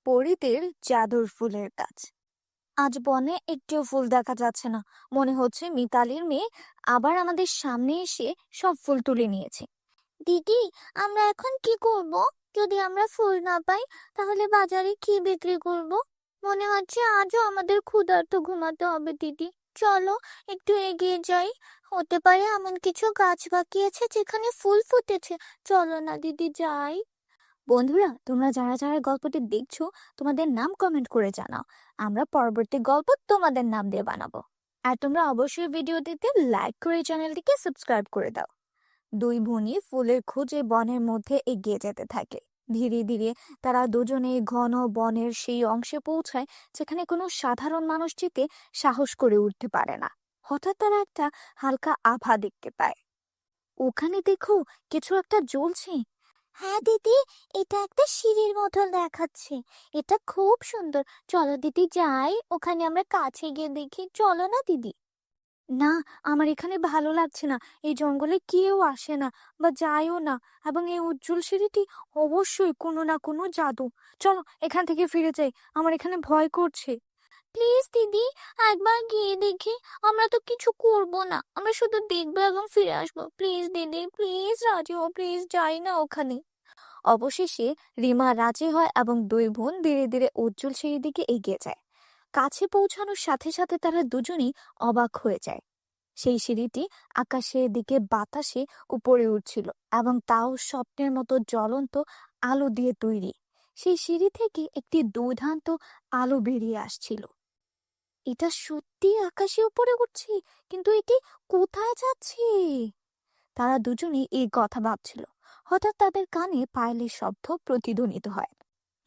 পরিদের জাদুর ফুলের গাছ। আজ বনে একটিও ফুল দেখা যাচ্ছে না। মনে হচ্ছে মিতালির মেয়ে আবার আমাদের সামনে এসে সব ফুল তুলে নিয়েছে। দিদি, আমরা এখন কি করব? যদি আমরা ফুল না পাই তাহলে বাজারে কি বিক্রি করব? মনে হচ্ছে আজও আমাদের ক্ষুধার্ত ঘুমাতে হবে। দিদি, চলো একটু এগিয়ে যাই। হতে পারে এমন কিছু গাছ বাকি আছে যেখানে ফুল ফুটেছে। চলো না দিদি, যাই। বন্ধুরা, তোমরা যারা যারা গল্পটি দেখছো, তোমাদের নাম কমেন্ট করে জানাও। আমরা পরবর্তী গল্প তোমাদের নাম দিয়ে বানাবো। আর তোমরা অবশ্যই ভিডিওটিতে লাইক করে চ্যানেলটিকে সাবস্ক্রাইব করে দাও। দুই বোনই ফুলের খোঁজে বনের মধ্যে এগিয়ে যেতে থাকে। ধীরে ধীরে তারা দুজনেই ঘন বনের সেই অংশে পৌঁছায় যেখানে কোনো সাধারণ মানুষ যেতে সাহস করে উঠতে পারে না। হঠাৎ তারা একটা হালকা আভা দেখতে পায়। ওখানে দেখো, কিছু একটা জ্বলছে। হ্যাঁ দিদি, এটা একটা সিঁড়ির মতো দেখাচ্ছে। এটা খুব সুন্দর। চলো দিদি, যাই ওখানে, আমরা কাছে গিয়ে দেখি। চলো না দিদি। না, আমার এখানে ভালো লাগছে না। এই জঙ্গলে কেউ আসে না বা যায়ও না, এবং এই উজ্জ্বল সিঁড়িটি অবশ্যই কোনো না কোনো জাদু। চলো এখান থেকে ফিরে যাই, আমার এখানে ভয় করছে। প্লিজ দিদি, একবার গিয়ে দেখি। আমরা তো কিছু করব না, আমরা শুধু দেখবো এবং ফিরে আসবো। প্লিজ দিদি, প্লিজ রাজি হও, প্লিজ যাই না ওখানে। অবশেষে রিমা রাজি হয় এবং দুই বোন ধীরে ধীরে উজ্জ্বল সিঁড়ির দিকে এগিয়ে যায়। কাছে পৌঁছানোর সাথে সাথে তারা দুজনেই অবাক হয়ে যায়। সেই সিঁড়িটি আকাশের দিকে বাতাসে উপরে উঠছিল, এবং তাও স্বপ্নের মতো জ্বলন্ত আলো দিয়ে তৈরি। সেই সিঁড়ি থেকে একটি দুর্দান্ত আলো বেরিয়ে আসছিল। এটা সত্যি আকাশে উপরে উঠছে, কিন্তু এটি কোথায় যাচ্ছে? তারা দুজনেই এই কথা ভাবছিল। হঠাৎ তাদের কানে পায়েলের শব্দ প্রতিধ্বনিত হয়।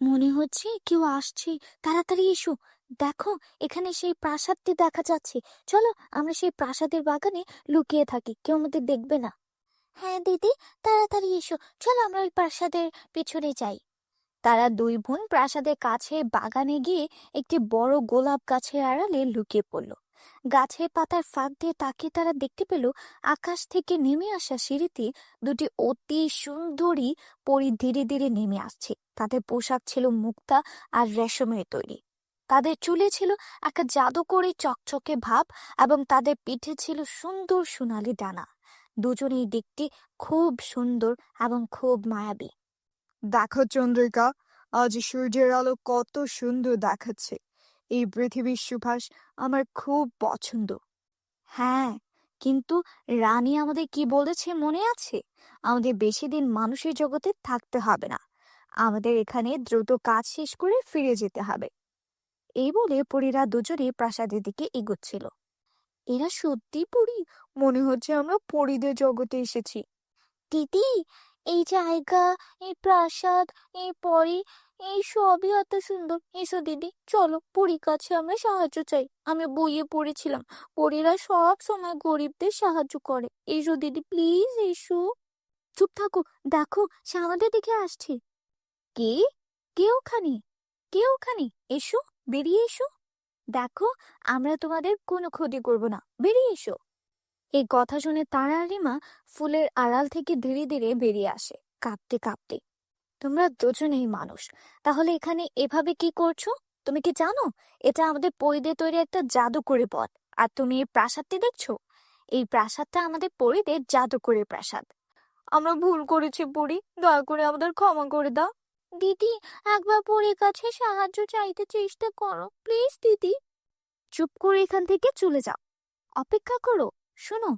মনে হচ্ছে কেউ আসছে। তাড়াতাড়ি এসো, দেখো এখানে সেই প্রাসাদটি দেখা যাচ্ছে। চলো আমরা সেই প্রাসাদের বাগানে লুকিয়ে থাকি, কেউ আমাদের দেখবে না। হ্যাঁ দিদি, তাড়াতাড়ি এসো, চলো আমরা ওই প্রাসাদের পিছনে যাই। তারা দুই বোন প্রাসাদের কাছে বাগানে গিয়ে একটি বড় গোলাপ গাছের আড়ালে লুকিয়ে পড়ল। গাছের পাতার ফাঁক দিয়ে তাকিয়ে তারা দেখতে পেল আকাশ থেকে নেমে আসা সিঁড়িতে দুটি অতি সুন্দরী পরী ধীরে ধীরে নেমে আসছে। তাদের পোশাক ছিল মুক্তা আর রেশমের তৈরি। তাদের চুলে ছিল একটা জাদুকরী চকচকে ভাব, এবং তাদের পিঠে ছিল সুন্দর সোনালি ডানা। দুজনেই দেখতে খুব সুন্দর এবং খুব মায়াবী। দেখো চন্দ্রিকা, আজ সূর্যের আলো কত সুন্দর দেখাচ্ছে। এই পৃথিবীর সুবাস আমার খুব পছন্দ। হ্যাঁ, কিন্তু রানী আমাদের কি বলেছে মনে আছে? আমাদের বেশি দিন মানুষের জগতে থাকতে হবে না। আমাদের এখানে দ্রুত কাজ শেষ করে ফিরে যেতে হবে। এই বলে পরীরা দুজনে প্রাসাদের দিকে এগোচ্ছিল। এরা সত্যি পরী? মনে হচ্ছে আমরা পরীদের জগতে এসেছি। দিদি, এই জায়গা, এই প্রাসাদ, এই পরী, এই সবই এত সুন্দর। এসো দিদি, চলো পরীর কাছে আমরা সাহায্য চাই। আমি বইয়ে পড়েছিলাম পরীরা সব সময় গরিবদের সাহায্য করে। এসো দিদি, প্লিজ এসো। চুপ থাকো, দেখো সে আমাদের দিকে আসছে। কে? কে ওখানে? কে ওখানে? এসো, বেরিয়ে এসো। দেখো, আমরা তোমাদের কোনো ক্ষতি করব না, বেরিয়ে এসো। এই কথা শুনে তারা আর রিমা ফুলের আড়াল থেকে ধীরে ধীরে বেরিয়ে আসে, কাঁপতে কাঁপতে। তোমরা দুজনেই মানুষ, তাহলে এখানে এভাবে কি করছো? তুমি কি জানো এটা আমাদের পরীদের তৈরি একটা জাদুকরী পথ? আর তুমি এই প্রাসাদটি দেখছো? এই প্রাসাদটা আমাদের পরীদের জাদুকরী প্রাসাদ। আমরা ভুল করেছি পরী, দয়া করে আমাদের ক্ষমা করে দাও। দিদি, একবার পরীর কাছে সাহায্য চাইতে চেষ্টা করো, প্লিজ দিদি। চুপ করে এখান থেকে চলে যাও, অপেক্ষা করো। শোনো,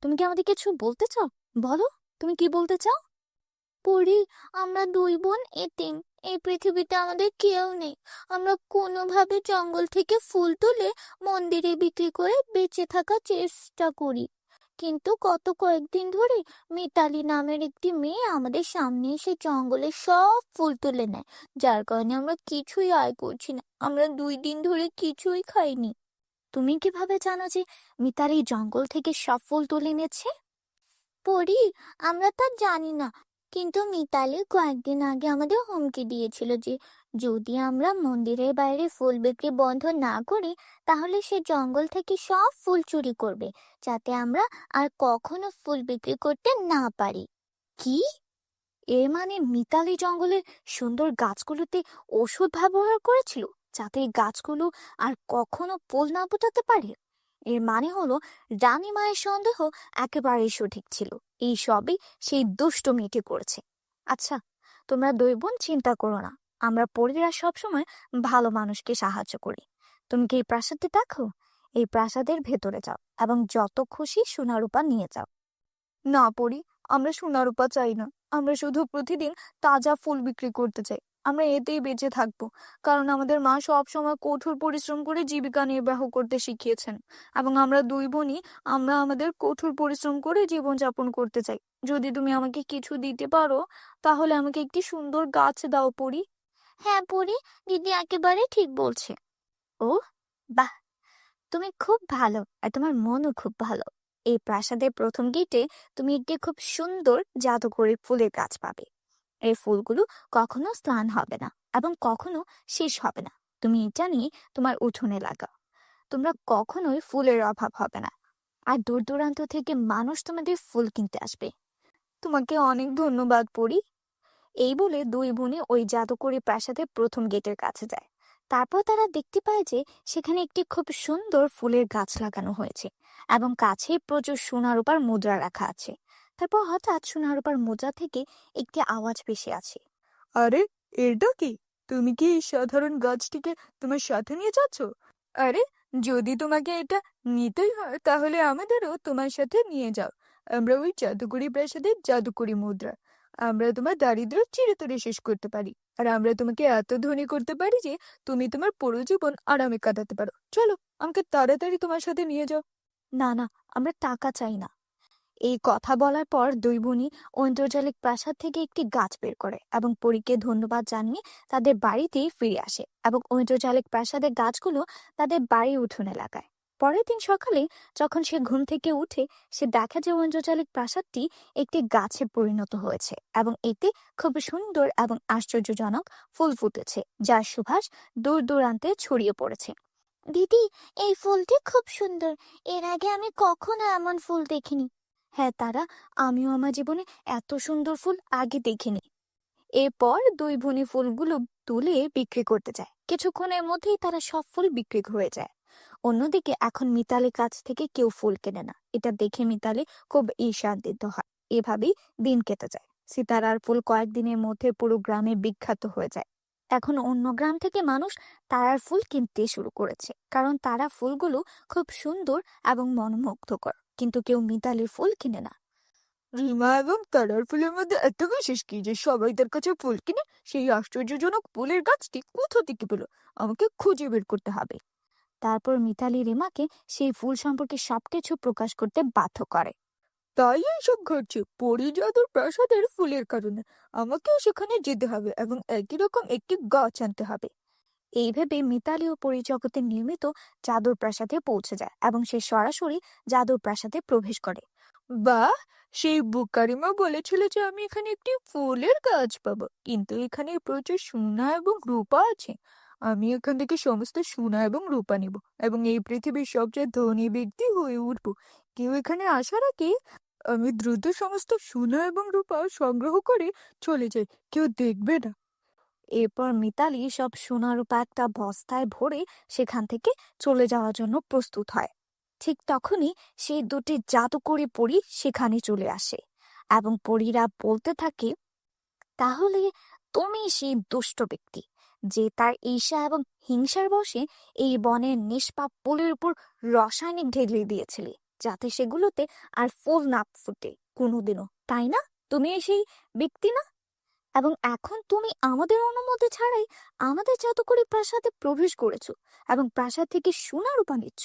তুমি কি আমাদের কিছু বলতে চাও? বলো, তুমি কি বলতে চাও? পরি, আমরা দুই বোন এতিম। এই পৃথিবীতে আমাদের কেউ নেই। আমরা কোনোভাবে জঙ্গল থেকে ফুল তুলে মন্দিরে বিক্রি করে বেঁচে থাকার চেষ্টা করি। কিন্তু গত কয়েকদিন ধরে মিতালি নামের একটি মেয়ে আমাদের সামনে এসে জঙ্গলের সব ফুল তুলে নেয়, যার কারণে আমরা কিছুই আয় করছি না। আমরা 2 দিন ধরে কিছুই খাইনি। তুমি কিভাবে জানো যে মিতালি জঙ্গল থেকে সব ফুল তুলে নিয়েছে? পরি, আমরা তা জানি না, কিন্তু মিতালি কয়েকদিন আগে আমাদের হুমকি দিয়েছিল যে যদি আমরা মন্দিরের বাইরে ফুল বিক্রি বন্ধ না করি তাহলে সে জঙ্গল থেকে সব ফুল চুরি করবে, যাতে আমরা আর কখনো ফুল বিক্রি করতে না পারি। কি? এর মানে মিতালি জঙ্গলের সুন্দর গাছগুলোতে ওষুধ ব্যবহার করেছিল, যাতে এই গাছগুলো আর কখনো ফুল না ফোটাতে পারে। এর মানে হলো রানী মায়ের সন্দেহ একেবারেই সঠিক ছিল। এই সবই সেই দুষ্ট মেয়েটি করেছে। আচ্ছা, তোমরা দুই বোন চিন্তা করো না, আমরা পরীরা সবসময় ভালো মানুষকে সাহায্য করি। তুমি কি এই প্রাসাদে দেখো? এই প্রাসাদের ভেতরে যাও এবং যত খুশি সোনা রূপা নিয়ে যাও। না পরি, আমরা সোনা রূপা চাই না। আমরা শুধু প্রতিদিন তাজা ফুল বিক্রি করতে চাই। আমরা এতেই বেঁচে থাকবো, কারণ আমাদের মা সব সময় কঠোর পরিশ্রম করে জীবিকা নির্বাহ করতে শিখিয়েছেন, এবং আমরা দুই বোনই আমরা আমাদের কঠোর পরিশ্রম করে জীবনযাপন করতে চাই। যদি তুমি আমাকে কিছু দিতে পারো, তাহলে আমাকে একটি সুন্দর গাছ দাও পরি। হ্যাঁ পরি, দিদি একেবারে ঠিক বলছে। ও বাহ, তুমি খুব ভালো আর তোমার মনও খুব ভালো। এই প্রাসাদের প্রথম গেটে তুমি একটি খুব সুন্দর জাদুকরি ফুলের গাছ পাবে। এই ফুলগুলো কখনো স্নান হবে না এবং কখনো শেষ হবে না। তুমি এটা নিয়ে তোমার উঠোনে লাগাও, তোমরা কখনোই ফুলের অভাব হবে না। আর দূর দূরান্ত থেকে মানুষ তোমাদের ফুল কিনতে আসবে। তোমাকে অনেক ধন্যবাদ পরি। এই বলে দুই বোনে ওই জাদুকরি প্রাসাদের প্রথম গেটের কাছে যায়। তারপর তারা দেখতে পায় যে সেখানে একটি খুব সুন্দর ফুলের গাছ লাগানো হয়েছে এবং কাছে প্রচুর সোনা রূপার মুদ্রা রাখা আছে। তারপর হঠাৎ সোনা রূপার মুদ্রা থেকে একটি আওয়াজ ভেসে আছে। আরে, এটা কি? তুমি কি এই সাধারণ গাছটিকে তোমার সাথে নিয়ে যাচ্ছ? আরে, যদি তোমাকে এটা নিতেই হয় তাহলে আমাদেরও তোমার সাথে নিয়ে যাও। আমরা ওই জাদুকরি প্রাসাদের জাদুকরি মুদ্রা। আমরা তোমার দারিদ্র্য চিরতরে শেষ করতে পারি, আর আমরা তোমাকে এত ধনী করতে পারি যে তুমি তোমার পুরো জীবন আরামে কাটাতে পারো। চলো, আমাকে তাড়াতাড়ি তোমার সাথে নিয়ে যাও। না না, আমরা টাকা চাই না। এই কথা বলার পর দুই বোনই ঐন্দ্রজালিক প্রাসাদ থেকে একটি গাছ বের করে এবং পরীকে ধন্যবাদ জানিয়ে তাদের বাড়িতেই ফিরে আসে এবং ঐন্দ্রজালিক প্রাসাদের গাছগুলো তাদের বাড়ি উঠোনে লাগায়। পরের দিন সকালে যখন সে ঘুম থেকে উঠে, সে দেখে যে ঐন্দ্রজালিক প্রাসাদটি একটি গাছে পরিণত হয়েছে এবং এতে খুব সুন্দর এবং আশ্চর্যজনক ফুল ফুটেছে, যার সুবাস দূর দূরান্তে ছড়িয়ে পড়েছে। দিদি, এই ফুলটি খুব সুন্দর। এর আগে আমি কখনো এমন ফুল দেখিনি। হ্যাঁ তারা, আমিও আমার জীবনে এত সুন্দর ফুল আগে দেখিনি। এরপর দুই বোনই ফুলগুলো তুলে বিক্রি করতে যায়। কিছুক্ষণের মধ্যেই তারা সব ফুল বিক্রি হয়ে যায়। অন্যদিকে এখন মিতালির কাছ থেকে কেউ ফুল কেনে না। এটা দেখে মিতালি খুব ঈর্ষান্বিত হয়। এভাবেই দিন কেটে যায়। সিতারার ফুল কয়েকদিনের মধ্যে পুরো গ্রামে বিখ্যাত হয়ে যায়। এখন অন্য গ্রাম থেকে মানুষ তারার ফুল কিনতে শুরু করেছে, কারণ তারা ফুলগুলো খুব সুন্দর এবং মনোমুগ্ধকর। কিন্তু কেউ মিতালির ফুল কিনে না। রিমা এবং তারার ফুলের মধ্যে এত বিশেষ কি যে সবাই তার কাছে ফুল কিনে? সেই আশ্চর্যজনক ফুলের গাছটি কোথা থেকে পেলো? আমাকে খুঁজে বের করতে হবে। তারপর মিতালি রিমাকে সেই ফুল সম্পর্কে সবকিছু প্রকাশ করতে বাধ্য করে। তাই এইসব ঘটছে পরিজাদুর প্রাসাদের ফুলের কারণে। আমাকেও সেখানে যেতে হবে এবং একই রকম একটি গাছ আনতে হবে। এই ভেবে মিতালি ও পরিজগতে নির্মিত জাদুর প্রাসাদে পৌঁছে যায় এবং সে সরাসরি জাদুর প্রাসাদে প্রবেশ করে। বাহ! সেই বুকারিমা বলেছিল যে আমি এখানে একটি ফুলের গাছ পাবো, কিন্তু এখানে প্রচুর সোনা এবং রূপা আছে। আমি এখান থেকে সমস্ত সোনা এবং রূপা নিব এবং এই পৃথিবীর সবচেয়ে ধনী ব্যক্তি হয়ে উঠবো। কেউ এখানে আসার আগে আমি দ্রুত সমস্ত সোনা এবং রূপা সংগ্রহ করে চলে যাই। কেউ দেখবে না। এরপর মিতালি সব সোনা রূপা একটা বস্তায় ভরে সেখান থেকে চলে যাওয়ার জন্য প্রস্তুত হয়। ঠিক তখনই সেই দুটি জাদুকরি পরী সেখানে চলে আসে এবং পরীরা বলতে থাকে, তাহলে তুমি সেই দুষ্ট ব্যক্তি যে তার ঈর্ষা এবং হিংসার বশে এই বনের নিষ্পাপ ফুলের উপর রাসায়নিক ঢেলে দিয়েছিলে, যাতে সেগুলোতে আর ফুল না ফুটে কোনোদিনও, তাই না? তুমি সেই ব্যক্তি না? এবং এখন তুমি আমাদের অনুমতি ছাড়াই আমাদের জাদুকরি প্রাসাদে প্রবেশ করেছো এবং প্রাসাদ থেকে সোনা রূপা নিচ্ছ।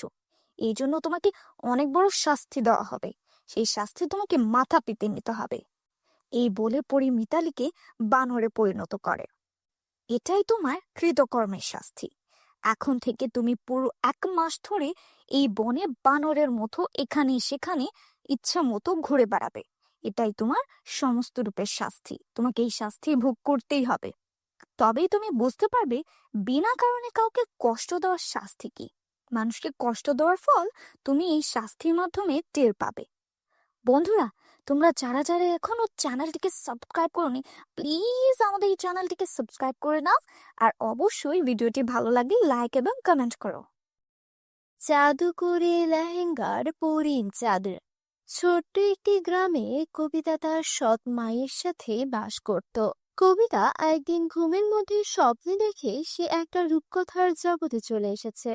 এই জন্য তোমাকে অনেক বড় শাস্তি দেওয়া হবে। সেই শাস্তি তোমাকে মাথা পেতে নিতে হবে। এই বলে পরি মিতালিকে বানরে পরিণত করে। এটাই তোমার কৃতকর্মের শাস্তি। এখন থেকে তুমি পুরো 1 মাস ধরে এই বনে বানরের মতো এখানে সেখানে ইচ্ছা মতো ঘুরে বেড়াবে। এটাই তোমার সমস্ত রূপের শাস্তি। তোমাকে এই শাস্তি ভোগ করতেই হবে। তবেই তুমি বুঝতে পারবে বিনা কারণে কাউকে কষ্ট দেওয়ার শাস্তি কি। মানুষকে কষ্ট দেওয়ার ফল তুমি এই শাস্তির মাধ্যমে টের পাবে। বন্ধুরা, তোমরা যারা যারা এখনো চ্যানেলটিকে সাবস্ক্রাইব করোনি, প্লিজ আমাদের এই চ্যানেলটিকে সাবস্ক্রাইব করে নাও। আর অবশ্যই ভিডিওটি ভালো লাগলে লাইক এবং কমেন্ট করো। জাদুকরি লেহেঙ্গার পরিন চাদর। ছোট্ট একটি গ্রামে কবিতা তার সৎ মায়ের সাথে বাস করত। কবিতা একদিন ঘুমের মধ্যে স্বপ্নে দেখে সে একটা রূপকথার জগতে চলে এসেছে।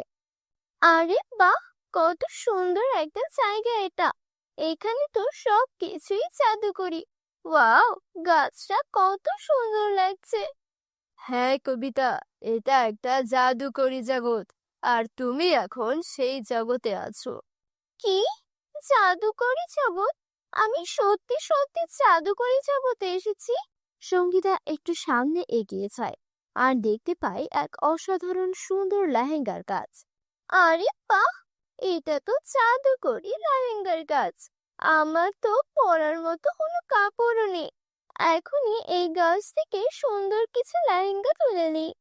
আরে বাহ, কত সুন্দর একটা জায়গা এটা! এখানে তো সব কিছুই জাদুকরি। ওয়াও, গাছটা কত সুন্দর লাগছে। হ্যাঁ কবিতা, এটা একটা জাদুকরি জগৎ, আর তুমি এখন সেই জগতে আছো। কি? জাদুকরি জগৎ? আমি সত্যি সত্যি জাদুকরি জগতে এসেছি। সঙ্গীতা একটু সামনে এগিয়ে যায় আর দেখতে পায় এক অসাধারণ সুন্দর লেহেঙ্গার কাজ। আরে বাহ, এটা তো জাদুকরি লেহেঙ্গার কাজ। আমার তো পরার মতো কোনো কাপড়ও নেই। এখনই এই গাছ থেকে সুন্দর কিছু লেহেঙ্গা তুলে নিই।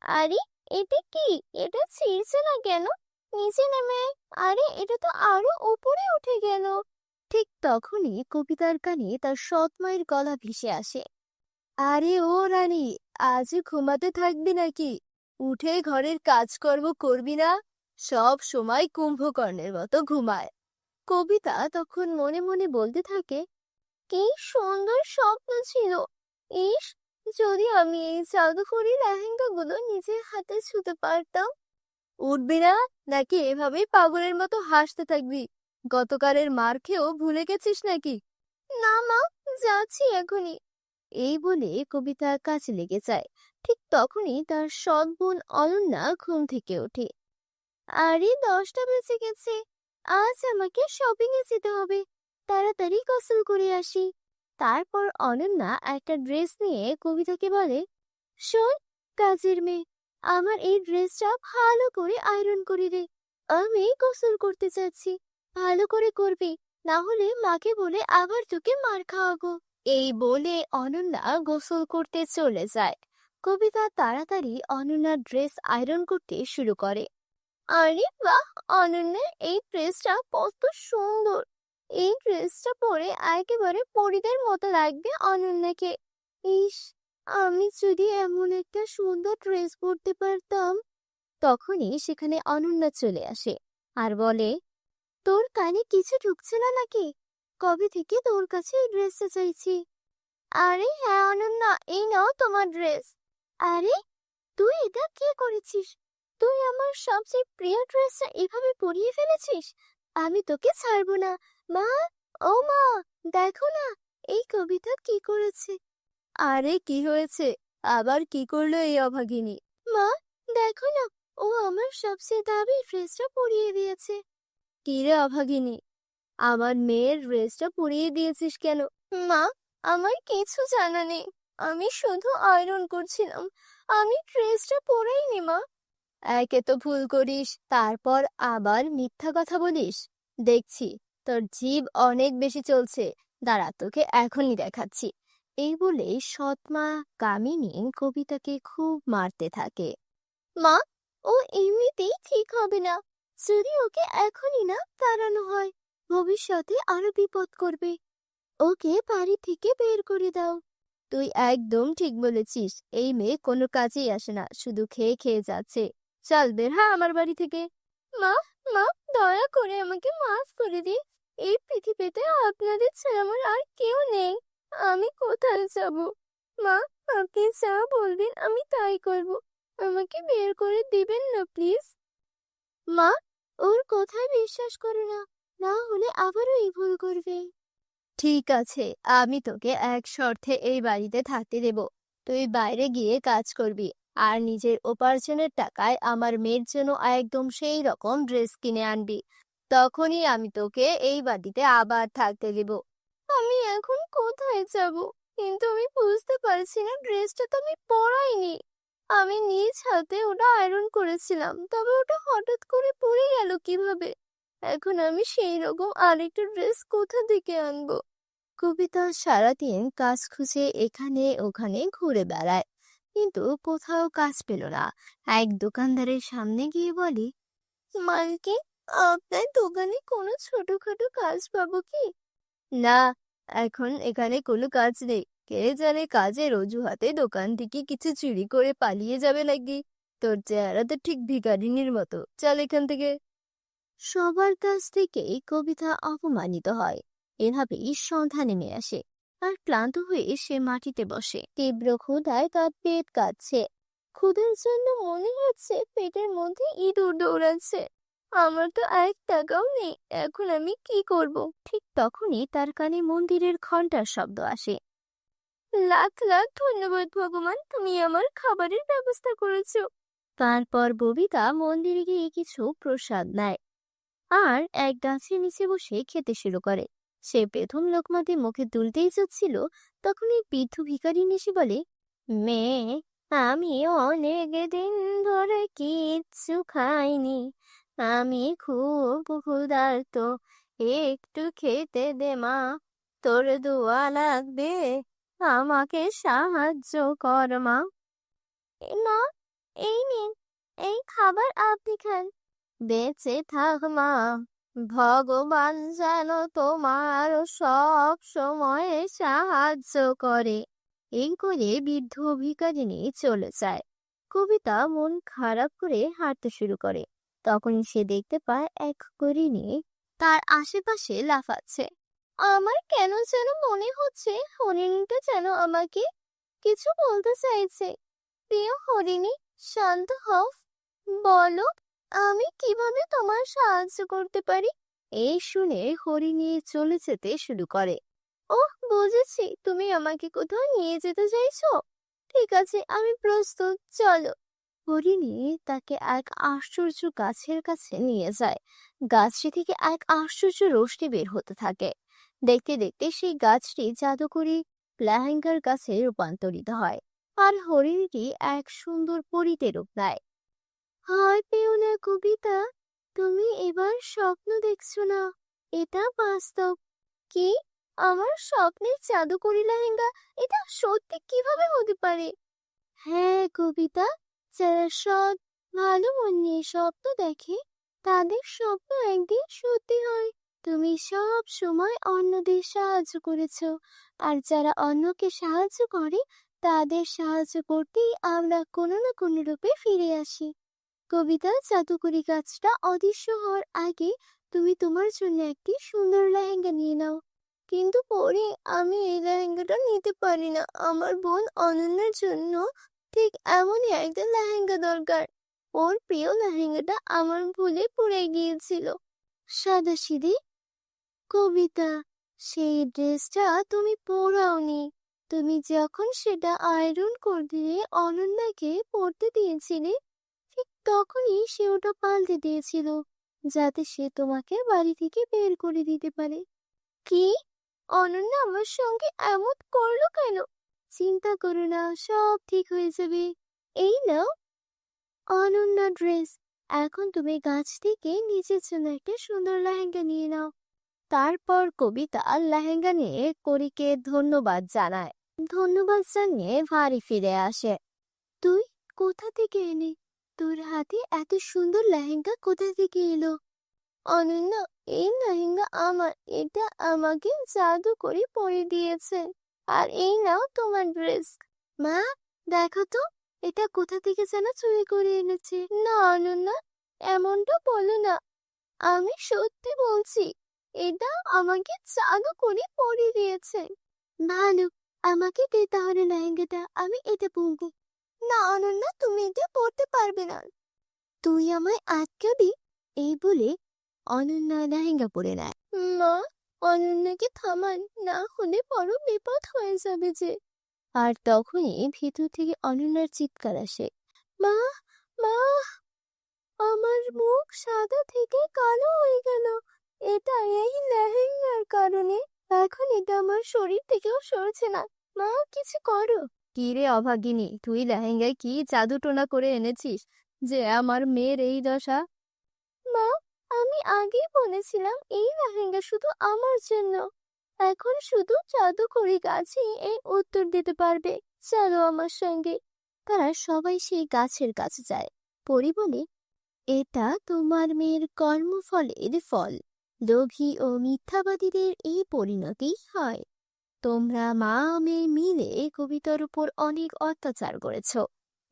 আরে, এটা কি? এটা ছিঁড়ছে না কেন? নিচে নেমে আয়। আরে, এটা তো আরো উপরে উঠে গেল। ঠিক তখনই কবিতার কানে তার সৎ মায়ের গলা ভেসে আসে। আরে ও রানী, আজ ঘুমাতে থাকবি নাকি? উঠে ঘরের কাজকর্ম করবি না? সব সময় কুম্ভকর্ণের মতো ঘুমায়। কবিতা তখন মনে মনে বলতে থাকে, কি সুন্দর স্বপ্ন ছিল! ইস, যদি আমি এই জাদুকরি লেহেঙ্গাগুলো নিজের হাতে ছুঁতে পারতাম। উঠবি না, নাকি এভাবেই পাগলের মতো হাসতে থাকবি? গতকালের মার খেয়েও ভুলে গেছিস নাকি? না মা, যাচ্ছি এখনই। এই বলে কবিতা কাজে লেগে যায়। ঠিক তখনই তার সৎ বোন অনন্যা ঘুম থেকে ওঠে। আরে, 10টা বেজে গেছে। আজ আমাকে শপিং এ যেতে হবে। তাড়াতাড়ি গোসল করে আসি। তারপর অনন্যা একটা ড্রেস নিয়ে কবিতাকে বলে, শোন কাজের মেয়ে, আমার এই ড্রেসটা ভালো করে আয়রন করে দে। আমি গোসল করতে চাচ্ছি। ভালো করে করবি, না হলে মাকে বলে আবার তোকে মার খাওয়াবো। এই বলে অনন্যা গোসল করতে চলে যায়। কবিতা তাড়াতাড়ি অনন্যার ড্রেস আয়রন করতে শুরু করে। আরে বাহ, অনন্যা, এই ড্রেসটা কত সুন্দর! এই ড্রেসটা পরে একেবারে পরীদের মতো লাগবে অনন্যাকে। ইস, আমি যদি এমন একটা সুন্দর ড্রেস পরতে পারতাম। তখনই সেখানে অনন্যা চলে আসে আর বলে, তোর কানে কিছু ঢুকছে না নাকি? কবে থেকে তোর কাছে এই ড্রেসটা চাইছি। আরে হ্যাঁ অনন্যা, এই নাও তোমার ড্রেস। আরে, তুই এটা কি করেছিস? তুই আমার সবচেয়ে প্রিয় ড্রেসটা এভাবে পরিয়ে ফেলেছিস। আমি তোকে ছাড়বো না। মা, ও মা, দেখো না, এই কবিতা কি করেছে। আরে কি হয়েছে? আবার কি করলো এই অভাগিনী? মা, দেখো না, ও আমার সবচেয়ে দামি ড্রেসটা পরিয়ে দিয়েছে। কি রে অভাগিনী, আমার মেয়ের ড্রেসটা পরিয়ে দিয়েছিস কেন? মা, আমার কিছু জানা নেই। আমি শুধু আয়রন করছিলাম। আমি ড্রেসটা পরাইনি মা। একে তো ভুল করিস, তারপর আবার মিথ্যা কথা বলিস। দেখছি তোর জিভ অনেক বেশি চলছে। দাঁড়া, তোকে এখনই দেখাচ্ছি। এই বলে সৎমা কামিনী কবিতাকে খুব মারতে থাকে। মা, ও এমনিতেই ঠিক হবে না। যদি ওকে এখনই না তাড়ানো হয়, ভবিষ্যতে আরো বিপদ করবে। ওকে বাড়ি থেকে বের করে দাও। তুই একদম ঠিক বলেছিস। এই মেয়ে কোনো কাজেই আসে না, শুধু খেয়ে খেয়ে যাচ্ছে। চল বের হ আমার বাড়ি থেকে। মা, মা, দয়া করে আমাকে মাফ করে দিন। এই পৃথিবীতে আপনাদের ছাড়া আমার আর কেউ নেই। আমি কোথায় যাব? মা, আপনি যা বলবেন আমি তাই করব। আমাকে বের করে দিবেন না প্লিজ। মা, ওর কথায় বিশ্বাস করো না, না হলে আবারও এই ভুল করবে। ঠিক আছে, আমি তোকে এক শর্তে এই বাড়িতে থাকতে দেব। তুই বাইরে গিয়ে কাজ করবি, আর নিজের উপার্জনের টাকায় আমার মেয়ের জন্য একদম সেই রকম ড্রেস কিনে আনবি। তখনই আমি তোকে এই বাড়িতে আবার থাকতে দেব। আমি এখন কোথায় যাব? কিন্তু আমি বুঝতে পারছি না, ড্রেসটা তো আমি পরাইনি। আমি নিজ হাতে ওটা আয়রন করেছিলাম, তবে ওটা হঠাৎ করে পরে গেল কিভাবে? এখন আমি সেই রকম আরেকটা ড্রেস কোথা থেকে আনবো? কবিতা সারাদিন কাজ খুঁজে এখানে ওখানে ঘুরে বেড়ায়, কিন্তু কোথাও কাজ পেল না। এক দোকানদারের সামনে গিয়ে বলে, মালকিন, আপনার দোকানে কোনো ছোটখাটো কাজ পাবো কি? না, এখন এখানে কোনো কাজ নেই। কে জানে কাজের অজুহাতে দোকান থেকে কিছু চুরি করে পালিয়ে যাবে নাকি। তোর চেহারা তো ঠিক ভিখারিনীর মতো, চল এখান থেকে। সবার কাছ থেকেই কবিতা অপমানিত হয়। এভাবেই সন্ধ্যা নেমে আসে, আর ক্লান্ত হয়ে সে মাটিতে বসে। তীব্র ক্ষুধায় তার পেট কাঁপছে। ক্ষুধার জন্য মনে হচ্ছে পেটের মধ্যে ইঁদুর দৌড়াচ্ছে। আমার তো 1 টাকাও নেই, এখন আমি কি করব? ঠিক তখনই তার কানে মন্দিরের ঘন্টার শব্দ আসে। লাখ লাখ ধন্যবাদ ভগবান, তুমি আমার খাবারের ব্যবস্থা করেছো। তারপর ববিতা মন্দিরে গিয়ে কিছু প্রসাদ নেয়, আর এক গাছের নিচে বসে খেতে শুরু করে। সে প্রথম লোকমাতে মুখে তুলতেই যাচ্ছিল, তখন এই বৃদ্ধ ভিখারি এসে বলে, মেয়ে, আমি অনেক দিন ধরে কিচ্ছু খাইনি, আমি খুব ক্ষুধার্ত, একটু খেতে দে মা, তোর দোয়া লাগবে, আমাকে সাহায্য কর মা। মা, এই নিন, এই খাবার আপনি খান, বেঁচে থাক মা, ভগবান যেন তোমার সব সময় সাহায্য করে। এই করে বৃদ্ধ ভিখারিনী চলে যায়। কবিতা মন খারাপ করে হাঁটতে শুরু করে। তখনই সে দেখতে পায় এক হরিণী তার আশেপাশে লাফাচ্ছে। আমার কেন যেন মনে হচ্ছে হরিণীটা যেন আমাকে কিছু বলতে চাইছে। প্রিয় হরিণী, শান্ত হও, বলো আমি কিভাবে তোমার সাহায্য করতে পারি। এই শুনে হরিণী চলে যেতে শুরু করে। ওহ, বুঝেছি, তুমি আমাকে কোথাও নিয়ে যেতে চাইছো। ঠিক আছে, আমি প্রস্তুত, চলো। হরিণী তাকে এক আশ্চর্য গাছের কাছে নিয়ে যায়। গাছটি থেকে এক আশ্চর্য রোশনি বের হতে থাকে। দেখতে দেখতে সেই গাছটি জাদুকরি লেহেঙ্গার কাছে রূপান্তরিত হয়, আর হরিণীটি এক সুন্দর পরীতে রূপ নেয়। ভয় পেও না কবিতা, তুমি এবার স্বপ্ন দেখছো না, এটা বাস্তব। কি? আমার স্বপ্নের জাদুকরি লেহেঙ্গা, এটা সত্যি কিভাবে হতে পারে? হ্যাঁ কবিতা, যারা সৎ, ভালো মন নিয়ে স্বপ্ন দেখে তাদের স্বপ্ন একদিন সত্যি হয়। তুমি সব সময় অন্যদের সাহায্য করেছো, আর যারা অন্যকে সাহায্য করে তাদের সাহায্য করতেই আমরা কোনো না কোনো রূপে ফিরে আসি। কবিতা, জাদুকরি গাছটা অদৃশ্য হওয়ার আগে তুমি তোমার জন্য একটি সুন্দর লেহেঙ্গা নিয়ে নাও। কিন্তু পরে আমি এই লেহেঙ্গাটা নিতে পারি না, আমার বোন অনন্যার জন্য ঠিক এমনই একটা লেহেঙ্গা দরকার। ওর প্রিয় লেহেঙ্গাটা আমার ভুলে পড়ে গিয়েছিল। সাদাসিধে কবিতা, সেই ড্রেসটা তুমি পরাওনি। তুমি যখন সেটা আয়রন করে দিয়ে অনন্যাকে পরতে দিয়েছিলে, ঠিক তখনই সে ওটা পাল্টে দিয়েছিল, যাতে সে তোমাকে বাড়ি থেকে বের করে দিতে পারে। কি? অনন্যা আমার সঙ্গে এমন করলো কেন? চিন্তা করো না, সব ঠিক হয়ে যাবে। এই নাও অনন্যা ড্রেস। এখন তুমি গাছ থেকে নিজের জন্য একটা সুন্দর লেহেঙ্গা নিয়ে নাও। তারপর কবিতা লেহেঙ্গা নিয়ে করিকে ধন্যবাদ জানায়। ধন্যবাদ জানিয়ে বাড়ি ফিরে আসে। তুই কোথা থেকে এলি? তোর হাতে এত সুন্দর লেহেঙ্গা কোথা থেকে এলো? অনন্যা, এই লেহেঙ্গা আমার, এটা আমাকে জাদু করে পরিয়ে দিয়েছে। আর এই নাও তোমার ড্রেস। মা, দেখো তো, এটা কোথা থেকে যেন চুরি করে এনেছে। না অনন্যা, এমনটা বলো না, আমি সত্যি বলছি, এটা আমাকে জাদু করে পরিয়ে দিয়েছে। ভালো, আমাকে দে তাহলে লেহেঙ্গাটা, আমি এটা পরবো। না অনন্যা, তুমি এটা পরতে পারবে না। তুই আমায় আটকাবি? এই বলে অনন্যা লেহেঙ্গা পরে নেয়। মা, অনন্যাকে থামান, না হলে বড় বিপদ হয়ে যাবে যে। আর তখনই ভিতর থেকে অনন্যার চিৎকার আসে। মা, মা, আমার মুখ সাদা থেকে কালো হয়ে গেল। এটা এই লেহেঙ্গার কারণে। এখন এটা আমার শরীর থেকেও সরছে না। মা, কিছু করো। কি রে অভাগিনী, তুই লেহেঙ্গায় কি জাদু টোনা করে এনেছিস যে আমার মেয়ের এই দশা? মা, আমি আগেই বলেছিলাম এই লেহেঙ্গা শুধু আমার জন্য। এখন শুধু জাদুকরি গাছই এর উত্তর দিতে পারবে। চলো আমার সঙ্গে। তারা সবাই সেই গাছের কাছে যায়। পরি বলে, এটা তোমার মেয়ের কর্মফলের ফল। লোভী ও মিথ্যাবাদীদের এই পরিণতি হয়। তোমরা মা মেয়ে মিলে কবিতার উপর অনেক অত্যাচার করেছ,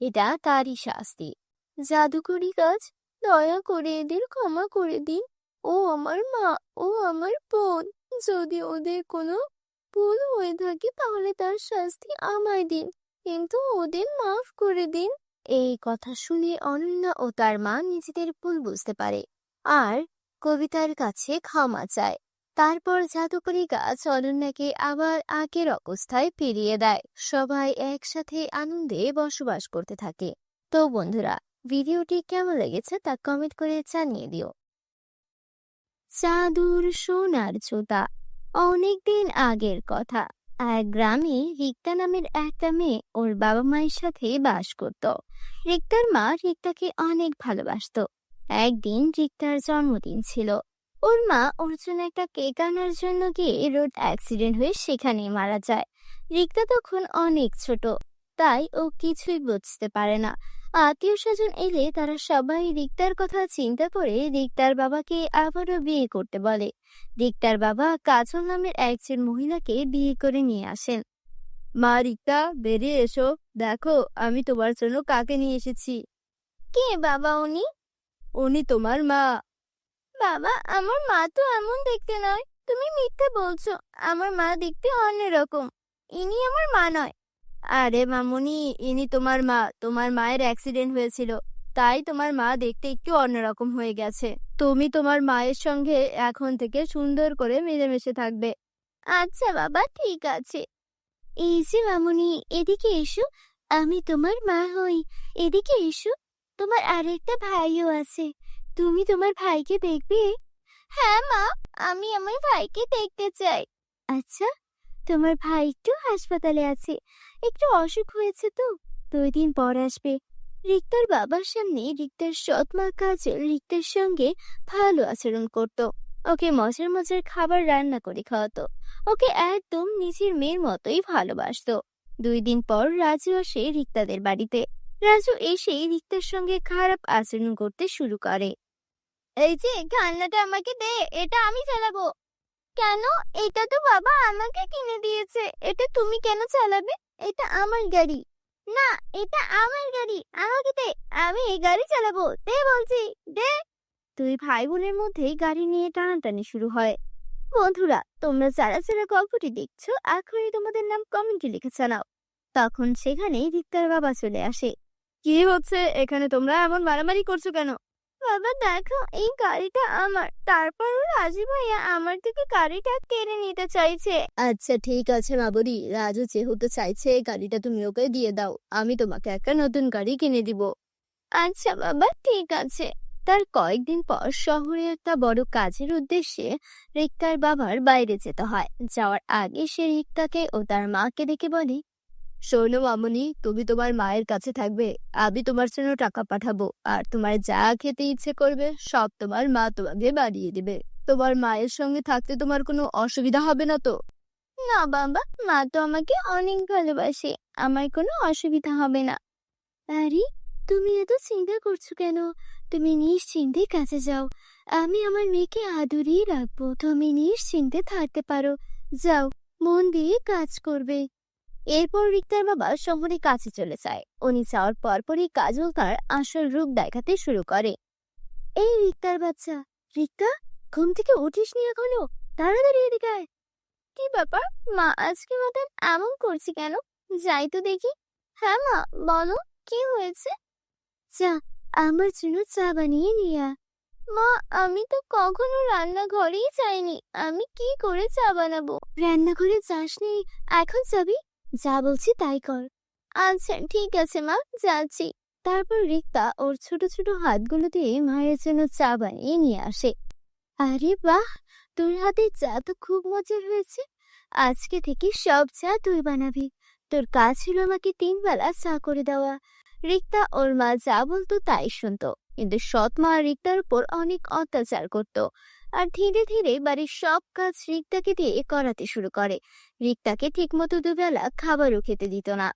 এটা তারই শাস্তি। জাদুকরি গাছ, দয়া করে এদের ক্ষমা করে দিন। ও আমার মা, ও আমার বোন, যদি ওদের কোনো ভুল হয়ে থাকে তাহলে তার শাস্তি আমায় দিন, কিন্তু ওদের মাফ করে দিন। এই কথা শুনে অনন্যা ও তার মা নিজেদের ভুল বুঝতে পারে আর কবিতার কাছে ক্ষমা চায়। তারপর জাদুকরি গাছ অনন্যাকে আবার আগের অবস্থায় ফিরিয়ে দেয়। সবাই একসাথে আনন্দে বসবাস করতে থাকে। তো বন্ধুরা, ভিডিওটি কেমন লেগেছে তা কমেন্ট করে জানিয়ে দিও। জাদুর সোনার জুতা। অনেকদিন আগের কথা। এক গ্রামে রিক্তা নামের একটা মেয়ে ওর বাবা মায়ের সাথে বাস করত। রিক্তার মা রিক্তাকে অনেক ভালোবাসতো। একদিন রিক্তার জন্মদিন ছিল। ওর মা ওর জন্য একটা কেক আনার জন্য গিয়ে রোড অ্যাক্সিডেন্ট হয়ে সেখানে মারা যায়। রিক্তা তখন অনেক ছোট, তাই ও কিছুই বুঝতে পারে না। আত্মীয় স্বজন এলে তারা সবাই রিক্তার কথা চিন্তা করে রিক্তার বাবাকে আবারও বিয়ে করতে বলে। রিক্তার বাবা কাজল নামের একজন মহিলাকে বিয়ে করে নিয়ে আসেন। মা রিক্তা, বেরিয়ে এসো, দেখো আমি তোমার জন্য কাকে নিয়ে এসেছি। কে বাবা উনি? উনি তোমার মা। বাবা, আমার মা তো এমন দেখতে নয়, তুমি মিথ্যে বলছো। আমার মা দেখতে অন্যরকম, ইনি আমার মা নয়। আরে মামুনি, ইনি তোমার মা। তোমার মায়ের অ্যাক্সিডেন্ট হয়েছিল, তাই তোমার মা দেখতে একটু অন্যরকম হয়ে গেছে। তুমি তোমার মায়ের সঙ্গে এখন থেকে সুন্দর করে মিলেমিশে থাকবে। আচ্ছা বাবা, ঠিক আছে। এই যে মামুনি, এদিকে এসো, আমি তোমার মা হই। এদিকে এসো, তোমার আরেকটা ভাইও আছে, তুমি তোমার ভাইকে দেখবে? হ্যাঁ মা, আমি আমার ভাইকে দেখতে চাই। আচ্ছা, তোমার ভাই একটু হাসপাতালে আছে, একটু অসুখ হয়েছে তো 2 দিন পর আসবে। রিক্তার বাবার সামনে রিক্তার সৎ মা কাজল রিক্তার সঙ্গে ভালো আচরণ করত। ওকে মজার মজার খাবার রান্না করে খাওয়াতো, ওকে একদম নিজের মেয়ের মতোই ভালোবাসতো। 2 দিন পর রাজু আসে রিক্তাদের বাড়িতে। রাজু এসে রিক্তার সঙ্গে খারাপ আচরণ করতে শুরু করে। এই যে খেলনাটা আমাকে দে, এটা আমি চালাবো। কেন? এটা তো বাবা আমাকে কিনে দিয়েছে, এটা তুমি কেন চালাবে? এটা আমার গাড়ি। না, এটা আমার গাড়ি, আমাকে দে, আমি এই গাড়ি চালাবো, দে বলছি, দে। 2 ভাই বোনের মধ্যে গাড়ি নিয়ে টানাটানি শুরু হয়। বন্ধুরা, তোমরা যারা যারা গল্পটি দেখছো এখনই তোমাদের নাম কমেন্টে লিখে জানাও। তখন সেখানে রিক্তার বাবা চলে আসে। কি হচ্ছে এখানে? তোমরা এমন মারামারি করছো কেন? বাবা দেখো, এই গাড়িটা আমার, তারপর রাজু ভাইয়া আমার থেকে গাড়িটা কেড়ে নিতে চাইছে। আচ্ছা ঠিক আছে মাবুরি, রাজু যেহেতু চাইছে গাড়িটা তুমি ওকে দিয়ে দাও, আমি তোমাকে একটা নতুন গাড়ি কিনে দিব। আচ্ছা বাবা, ঠিক আছে। তার কয়েকদিন পর শহরে একটা বড় কাজের উদ্দেশ্যে রিক্তার বাবার বাইরে যেতে হয়। যাওয়ার আগে সে রিক্তাকে ও তার মাকে ডেকে বলে, শোনো মামুনি, তুমি তোমার মায়ের কাছে থাকবে, আমি তোমার জন্য টাকা পাঠাবো, আর তোমার যা খেতে ইচ্ছে করবে সব তোমার মা তোমাকে বানিয়ে দিবে। তোমার মায়ের সঙ্গে থাকতে তোমার কোনো অসুবিধা হবে না তো? না বাবা, মা তো আমাকে অনেক ভালোবাসে, আমার কোনো অসুবিধা হবে না। আরে, তুমি এত চিন্তা করছো কেন? তুমি নিশ্চিন্তে কাজে যাও, আমি আমার মেয়েকে আদরেই রাখবো, তুমি নিশ্চিন্তে থাকতে পারো। যাও, মন দিয়ে কাজ করবে। এরপর রিক্তার বাবা শহরে কাছে চলে যায়। উনি যাওয়ার পরপরই কাজল তার আসল রূপ দেখাতে শুরু করে। এই রিক্তার বাচ্চা, রিক্তা, ঘুম থেকে উঠিসনি এখনো? তাড়াতাড়ি এদিকে আয়। কি ব্যাপার মা, আজকে মতন এমন করছি কেন? যাই তো দেখি। হ্যাঁ মা, বলো, কি হয়েছে? চা, আমার জন্য চা বানিয়ে নিয়ে আয়। মা, আমি তো কখনো রান্নাঘরেই যাইনি, আমি কি করে চা বানাবো? রান্নাঘরে যাসনি, এখন যাবি? যা বলছি তাই কর। আচ্ছা ঠিক আছে মা, যাচ্ছি। তারপর রিক্তা ওর ছোট ছোট হাতগুলো দিয়ে মায়ের জন্য চা বানিয়ে নিয়ে আসে। আরে বাহ, তোর হাতের চা তো খুব মজার হয়েছে। আজকে থেকে সব চা তুই বানাবি। তোর কাজ ছিল আমাকে 3 বেলা চা করে দেওয়া। রিক্তা ওর মা যা বলতো তাই শুনতো, কিন্তু সৎ মা রিক্তার উপর অনেক অত্যাচার করত। আর ধীরে ধীরে বাড়ির সব কাজ রিক্তাকে দিয়ে করাতে শুরু করে। রিক্তাকে ঠিকমতো 2 বেলা খাবারও খেতে দিত না।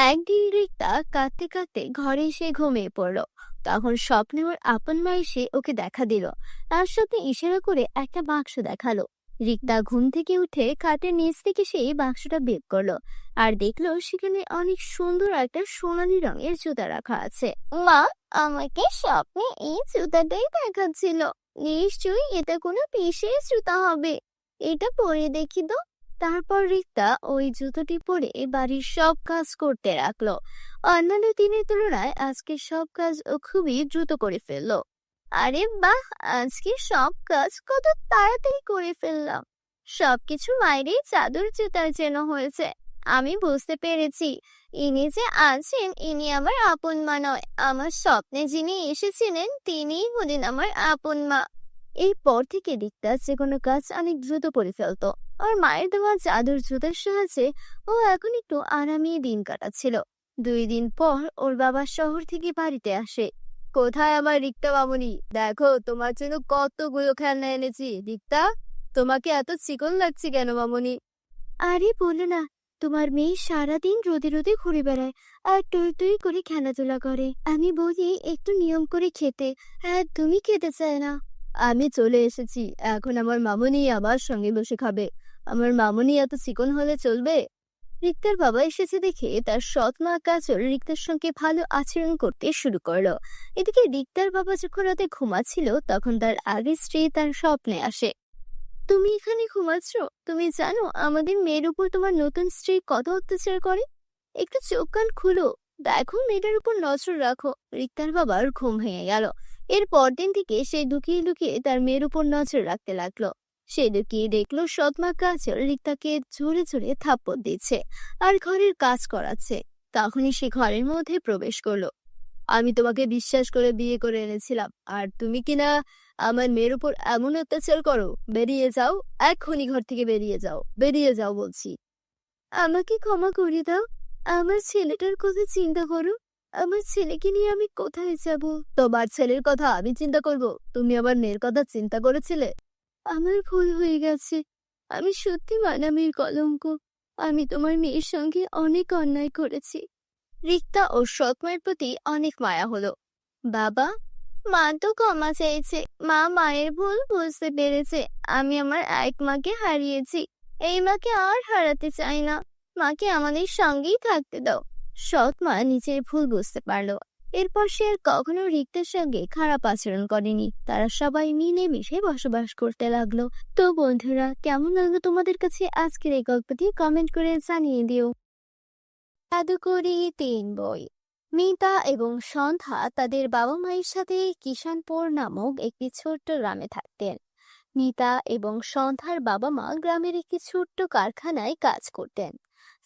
একদিন রিক্তা কাঁদতে কাঁদতে ঘরে এসে ঘুমিয়ে পড়লো। তখন স্বপ্নে ওর আপন মা এসে ওকে দেখা দিল। তার সাথে ইশারা করে একটা বাক্স দেখালো। রিক্তা ঘুম থেকে উঠে খাটের নিচ থেকে সেই বাক্সটা বের করলো আর দেখলো সেখানে অনেক সুন্দর একটা সোনালী রঙের জুতা রাখা আছে। মা, আমাকে স্বপ্নে এই জুতাটাই দেখাচ্ছিল। নিশ্চয়ই এটা কোনো বিশেষ জুতা হবে। এটা পরে দেখি তো। তারপর রিক্তা ওই জুতোটি পরে বাড়ির সব কাজ করতে রাখলো। অন্যান্য দিনের তুলনায় আজকে সব কাজ ও খুবই দ্রুত করে ফেললো। আরে বাহ, আজকে সব কাজ কত তাড়াতাড়ি করে ফেললাম। সবকিছু মায়েরই চাদর জুতার যেন হয়েছে। আমি বুঝতে পেরেছি, ইনি যে আছেন ইনি আমার আপন মা নয়, আমার স্বপ্নে যিনি এসেছিলেন তিনিই হলেন আমার আপন মা। এরপর থেকে রিক্তা যে কোনো কাজ অনেক দ্রুত করে ফেলতো। আর মায়ের দেওয়া চাদর জুতার সাহায্যে ও এখন একটু আরামে দিন কাটাচ্ছিল। 2 দিন পর ওর বাবা শহর থেকে বাড়িতে আসে। কোথায় আমার রিক্তা মামুনি? দেখো তোমার জন্য কতগুলো খেলনা এনেছি। রিক্তা, তোমাকে এত চিকন লাগছে কেন মামুনি? আরে বলো না, তোমার মেয়ে সারাদিন রোদে রোদে ঘুরে বেড়ায় আর টুই টুই করে খেলাধুলা করে। আমি বলি একটু নিয়ম করে খেতে, তুমি খেতে চায় না। আমি চলে এসেছি, এখন আমার মামুনি আমার সঙ্গে বসে খাবে। আমার মামুনি এত চিকন হলে চলবে? রিক্তার বাবা এসেছে দেখে তার সৎ মা কাজল রিক্তার সঙ্গে ভালো আচরণ করতে শুরু করলো। এদিকে রিক্তার বাবা যখন রাতে ঘুমাচ্ছিল তখন তার আগের স্ত্রী তার স্বপ্নে আসে। তুমি এখানে ঘুমাচ্ছ? তুমি জানো আমাদের মেয়ের উপর তোমার নতুন স্ত্রী কত অত্যাচার করে? একটু চোখ কান খুলো, দেখো মেয়েটার উপর নজর রাখো। রিক্তার বাবার ঘুম ভেঙে গেল। এর পরদিন থেকে সে লুকিয়ে লুকিয়ে তার মেয়ের উপর নজর রাখতে লাগলো। সে লুকিয়ে দেখলো সৎমা কাজল রিক্তাকে জোরে জোরে থাপ্পড় দিচ্ছে আর ঘরের কাজ করাচ্ছে। তখনই সে ঘরের মধ্যে প্রবেশ করলো। আমি তোমাকে বিশ্বাস করে বিয়ে করে এনেছিলাম, আর তুমি কিনা আমার মেয়ের উপর এমন অত্যাচার করো। বেরিয়ে যাও, এক্ষুনি ঘর থেকে বেরিয়ে যাও, বেরিয়ে যাও বলছি। আমাকে ক্ষমা করে দাও, আমার ছেলেটার কথা চিন্তা করো। আমার ছেলেকে নিয়ে আমি কোথায় যাব? তোমার ছেলের কথা আমি চিন্তা করব? তুমি আমার মেয়ের কথা চিন্তা করেছিলে? আমার ভুল হয়ে গেছে, আমি সত্যি মানামির কলঙ্ক। আমি তোমার মেয়ের সঙ্গে অনেক অন্যায় করেছি। রিক্তা ও সৎ মায়ের প্রতি অনেক মায়া হলো। বাবা, মা তো ক্ষমা চেয়েছে, মা মায়ের ভুল বুঝতে পেরেছে। আমি আমার এক মাকে হারিয়েছি, এই মাকে আর হারাতে চাই না। মাকে আমাদের সঙ্গেই থাকতে দাও। সৎ মা নিজের ভুল বুঝতে পারলো। এরপর সে আর কখনো রিক্তার সঙ্গে খারাপ আচরণ করেনি। তারা সবাই মিলেমিশে বসবাস করতে লাগলো। তো বন্ধুরা, কেমন লাগলো তোমাদের কাছে আজকের এই গল্পটি? কমেন্ট করে জানিয়ে দিও। জাদুকরি 3 বই। মিতা এবং সন্ধ্যা তাদের বাবা মায়ের সাথে কিষানপুর নামক একটি ছোট্ট গ্রামে থাকতেন। মিতা এবং সন্ধ্যার বাবা মা গ্রামের একটি ছোট্ট কারখানায় কাজ করতেন।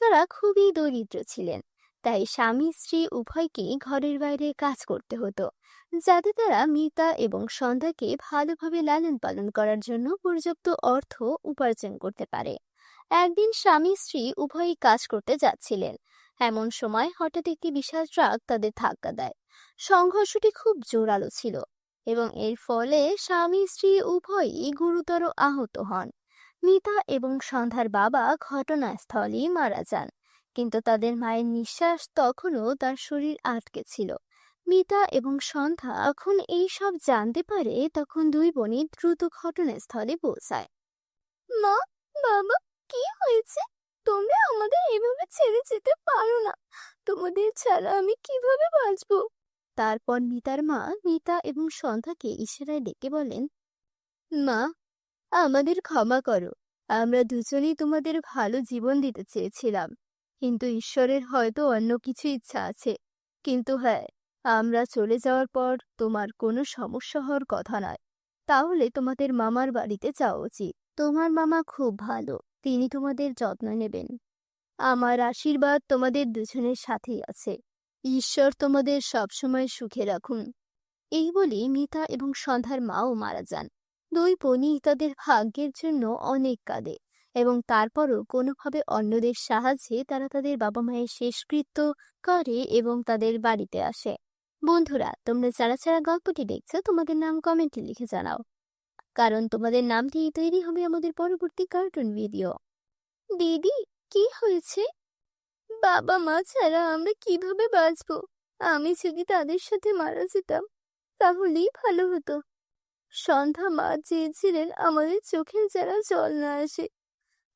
তারা খুবই দরিদ্র ছিলেন, তাই স্বামী স্ত্রী উভয়কেই ঘরের বাইরে কাজ করতে হতো, যাতে তারা মিতা এবং সন্ধ্যাকে ভালোভাবে লালন পালন করার জন্য পর্যাপ্ত অর্থ উপার্জন করতে পারে। একদিন স্বামী স্ত্রী উভয়ই কাজ করতে যাচ্ছিলেন। এমন সময় হঠাৎ একটি বিশাল ট্রাক তাদের ধাক্কা দেয়। সংঘর্ষটি খুব জোরালো ছিল এবং এর ফলে স্বামী স্ত্রী উভয়ই গুরুতর আহত হন। মিতা এবং সন্ধ্যার বাবা ঘটনাস্থলেই মারা যান, কিন্তু তাদের মায়ের নিঃশ্বাস তখনও তার শরীর আটকে ছিল। মিতা এবং সন্ধ্যা যখন এই সব জানতে পারে তখন দুই বোনই দ্রুত ঘটনাস্থলে পৌঁছায়। মা, বাবা, কি হয়েছে? তোমরা আমাদের এভাবে ছেড়ে যেতে পারো না। তোমাদের ছাড়া আমি কিভাবে বাঁচবো? তারপর মিতার মা মিতা এবং সন্ধ্যাকে ইশারায় ডেকে বলেন, মা, আমাদের ক্ষমা করো। আমরা দুজনেই তোমাদের ভালো জীবন দিতে চেয়েছিলাম, কিন্তু ঈশ্বরের হয়তো অন্য কিছু ইচ্ছা আছে। কিন্তু হ্যাঁ, আমরা চলে যাওয়ার পর তোমার কোনো সমস্যা হওয়ার কথা নয়। তাহলে তোমাদের মামার বাড়িতে যাওয়া উচিত। তোমার মামা খুব ভালো, তিনি তোমাদের যত্ন নেবেন। আমার আশীর্বাদ তোমাদের দুজনের সাথেই আছে। ঈশ্বর তোমাদের সবসময় সুখে রাখুন। এই বলে মিতা এবং সন্ধ্যার মাও মারা যান। দুই বোনই তাদের ভাগ্যের জন্য অনেক কাঁদে এবং তারপরও কোনোভাবে অন্যদের সাহায্যে তারা তাদের বাবা মায়ের শেষকৃত্য করে এবং তাদের বাড়িতে আসে। বন্ধুরা, তোমরা যারা যারা গল্পটি দেখছো তোমাদের নাম কমেন্টে লিখে জানাও, কারণ তোমাদের নাম দিয়ে তৈরি হবে আমাদের পরবর্তী কার্টুন ভিডিও। দিদি, কি হয়েছে? বাবা মা ছাড়া আমরা কিভাবে বাঁচবো? আমি যদি তাদের সাথে মারা যেতাম তাহলেই ভালো হতো। সন্ধ্যা মা চেয়েছিলেন আমাদের চোখে যেন জল না আসে,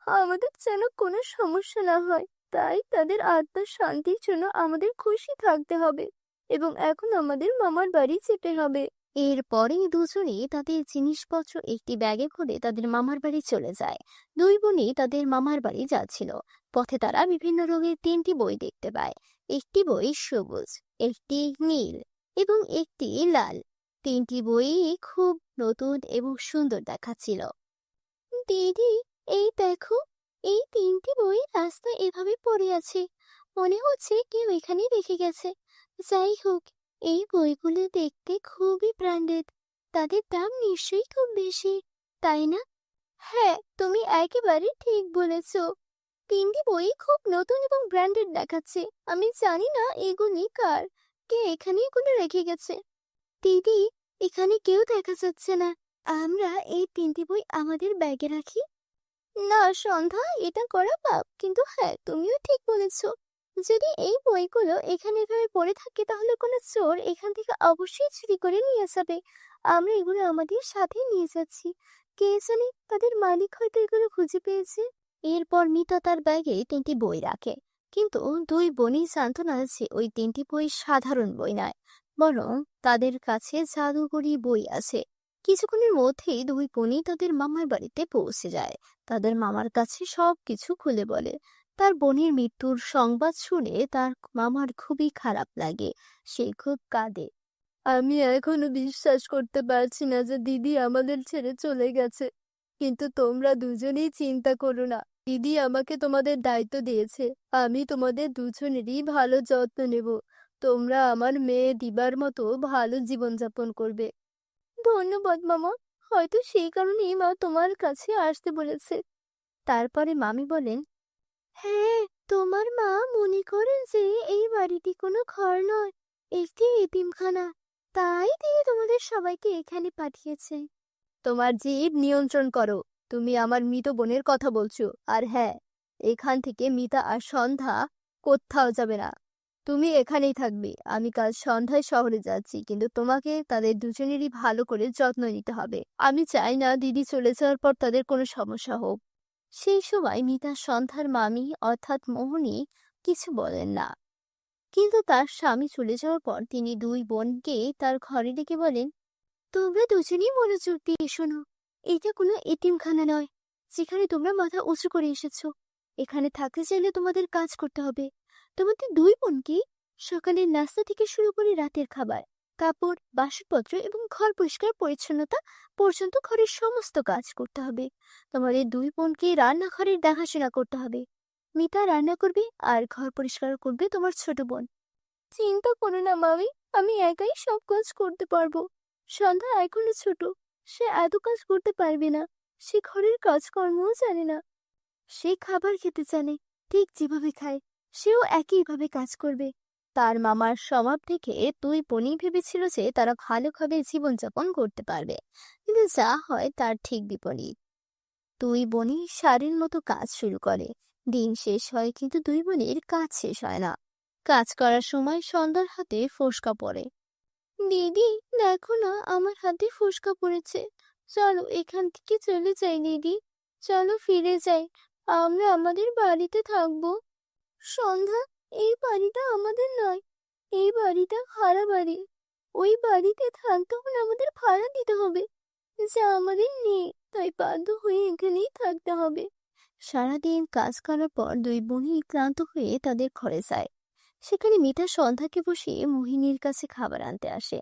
আমাদের যেন কোনো সমস্যা না হয়। তাই তাদের আত্মার শান্তির জন্য আমাদের খুশি থাকতে হবে এবং এখন আমাদের মামার বাড়ি যেতে হবে। এরপরে দুজনেই তাদের জিনিসপত্র একটি ব্যাগে ভরে তাদের মামার বাড়ি চলে যায়। দুই বোনই তাদের মামার বাড়ি যাচ্ছিল। পথে তারা বিভিন্ন রঙের 3টি বই দেখতে পায়। একটি বই সবুজ, একটি নীল এবং একটি লাল। 3টি বই খুব নতুন এবং সুন্দর দেখাচ্ছিল। দিদি, এই দেখো, এই 3টি বই রাস্তায় এভাবে পড়ে আছে। মনে হচ্ছে কেউ এখানে রেখে গেছে। যাই হোক, এই বইগুলো দেখতে খুবই ব্র্যান্ডেড। তাদের দাম নিশ্চয়ই খুব বেশি, তাই না? হ্যাঁ, তুমি একেবারে ঠিক বলেছ। 3টি বই খুব নতুন এবং ব্র্যান্ডেড দেখাচ্ছে। আমি জানি না এগুলি কার, কে এখানে এগুলো রেখে গেছে। দিদি, এখানে কেউ দেখা যাচ্ছে না। আমরা এই 3টি বই আমাদের ব্যাগে রাখি। না সন্ধ্যা, এটা করা পাপ। কিন্তু হ্যাঁ, তুমিও ঠিক বলেছো। যদি এই বইগুলো এখানে এভাবে পড়ে থাকে তাহলে কোনো চোর এখান থেকে অবশ্যই চুরি করে নিয়ে যাবে। আমরা এগুলো আমাদের সাথে নিয়ে যাচ্ছি। কে জানে, তাদের মালিক হয়তো এগুলো খুঁজে পেয়েছে। এরপর মিতা তার ব্যাগে 3টি বই রাখে। কিন্তু দুই বোনই জানতো না যে ওই 3টি বই সাধারণ বই নয়, বরং তাদের কাছে জাদুকরি বই আছে। কিছুক্ষণের মধ্যেই দুই বোনই তাদের মামার বাড়িতে পৌঁছে যায়। তাদের মামার কাছে সবকিছু খুলে বলে। তার বোনের মৃত্যুর সংবাদ শুনে তার মামার খুবই খারাপ লাগে। সে খুব কাঁদে। আমি এখনো বিশ্বাস করতে পারছি না যে দিদি আমাদের ছেড়ে চলে গেছে। কিন্তু তোমরা দুজনেই চিন্তা করো না, দিদি আমাকে তোমাদের দায়িত্ব দিয়েছে। আমি তোমাদের দুজনেরই ভালো যত্ন নেব। তোমরা আমার মেয়ে দিবার মতো ভালো জীবনযাপন করবে। ধন্যবাদ মামা। হয়তো সেই কারণেই মা তোমার কাছে আসতে বলেছে। তারপরে মামি বলেন, হ্যাঁ, তোমার মা মনে করেন যে এই বাড়িটি কোনো ঘর নয়, একটি এতিমখানা। তাই তিনি তোমাদের সবাইকে এখানে পাঠিয়েছে। তোমার জিভ নিয়ন্ত্রণ করো। তুমি আমার মৃত বোনের কথা বলছো। আর হ্যাঁ, এখান থেকে মিতা আর সন্ধ্যা কোথাও যাবে না। তুমি এখানেই থাকবে। আমি কাল সন্ধ্যায় শহরে যাচ্ছি, কিন্তু তোমাকে তাদের দুজনেরই ভালো করে যত্ন নিতে হবে। আমি চাই না দিদি চলে যাওয়ার পর তাদের কোনো সমস্যা হোক। সেই সময় মিতা সন্ধ্যার মামি অর্থাৎ মোহিনী কিছু বলেন না। কিন্তু তার স্বামী চলে যাওয়ার পর তিনি দুই বোনকে তার ঘরে ডেকে বলেন, তোমরা দুজনেই মনোযোগ দিয়ে শোনো। এটা কোনো এতিমখানা নয় যেখানে তোমরা মাথা উঁচু করে এসেছো। এখানে থাকতে চাইলে তোমাদের কাজ করতে হবে। তোমাদের দুই বোনকে সকালের নাস্তা থেকে শুরু করে রাতের খাবার, কাপড়, বাসনপত্র এবং ঘর পরিষ্কার পরিচ্ছন্নতা পর্যন্ত ঘরের সমস্ত কাজ করতে হবে। তোমাদের দুই বোনকে রান্নাঘরের দেখাশোনা করতে হবে। মিতা রান্না করবে আর ঘর পরিষ্কার করবে তোমার ছোট বোন। চিন্তা করো না মামি, আমি একাই সব কাজ করতে পারবো। সন্ধ্যা এখনো ছোট, সে এত কাজ করতে পারবে না। সে ঘরের কাজকর্মও জানে না। সে খাবার খেতে জানে, ঠিক যেভাবে খায় সেও একইভাবে কাজ করবে। তার মামার স্বভাব থেকে দুই বোনই ভেবেছিল যে তারা ভালোভাবে জীবনযাপন করতে পারবে, কিন্তু যা হয় তার ঠিক বিপরীত। দুই বোনই সারের মতো কাজ শুরু করে। দিন শেষ হয় কিন্তু দুই বোনের কাজ শেষ হয় না। কাজ করার সময় সন্ধ্যার হাতে ফোসকা পড়ে। দিদি, দেখো না, আমার হাতে ফোসকা পড়েছে। চলো এখান থেকে চলে যাই দিদি। চলো ফিরে যাই। আমরা আমাদের বাড়িতে থাকবো। সন্ধ্যা, এই বাড়িটা আমাদের নয়। এই বাড়িটা ভাড়া বাড়ি। ওই বাড়িতে থাকতে হলে আমাদের ভাড়া দিতে হবে, যা আমাদের নেই। তাই বাধ্য হয়ে এখানেই থাকতে হবে। সারাদিন কাজ করার পর দুই বোনই ক্লান্ত হয়ে তাদের ঘরে যায়। সেখানে মিতা সন্ধ্যাকে বসিয়ে মোহিনীর কাছে খাবার আনতে আসে।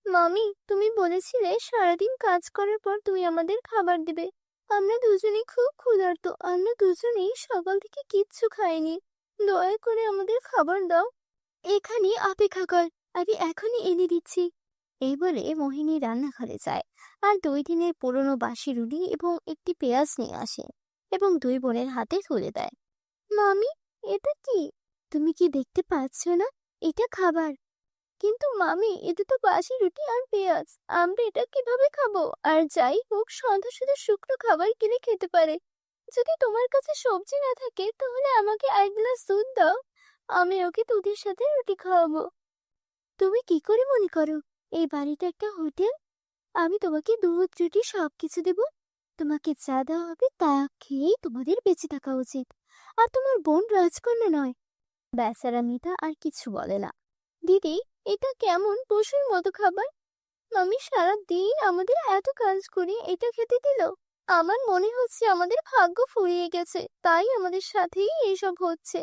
মামি, তুমি বলেছিলে সারাদিন কাজ করার পর তুমি আমাদের খাবার দেবে। আমরা দুজনেই খুব ক্ষুধার্ত। আমরা দুজনেই সকাল থেকে কিচ্ছু খাইনি। দয়া করে আমাদের খাবার দাও। এখানে অপেক্ষা কর, আমি এখনই এনে দিচ্ছি। এই বলে মোহিনী রান্নাঘরে যায় আর 2 দিনের পুরনো বাসি রুটি এবং একটি পেঁয়াজ নিয়ে আসে এবং দুই বোনের হাতে তুলে দেয়। মামি, এটা কি? তুমি কি দেখতে পাচ্ছ না? এটা খাবার। কিন্তু মামি, এটা তো বাসি রুটি আর পেঁয়াজ। আমরা এটা কিভাবে খাবো? আর যাই হোক, সন্ধ্যা শুধু শুকনো খাবার কিনে খেতে পারে। যদি তোমার কাছে সবজি না থাকে তাহলে আমাকে 1 গ্লাস দুধ দাও। আমি ওকে দুধের সাথে রুটি খাওয়াবো। তুমি কি করে মনে করো এই বাড়িটা একটা হোটেল? আমি তোমাকে দুধ রুটি সবকিছু দেব। তোমাকে যা দেওয়া হবে তা খেয়েই তোমাদের বেঁচে থাকা উচিত। আর তোমার বোন রাজকন্যা নয়। বেচারা মিতা আর কিছু বলে না। দিদি, এটা কেমন পশুর মতো খাবার? মামি সারা দিন আমাদের এত কাজ করে এটা খেতে দিল। আমার মনে হচ্ছে আমাদের ভাগ্য ফুরিয়ে গেছে, তাই আমাদের সাথেই এইসব হচ্ছে।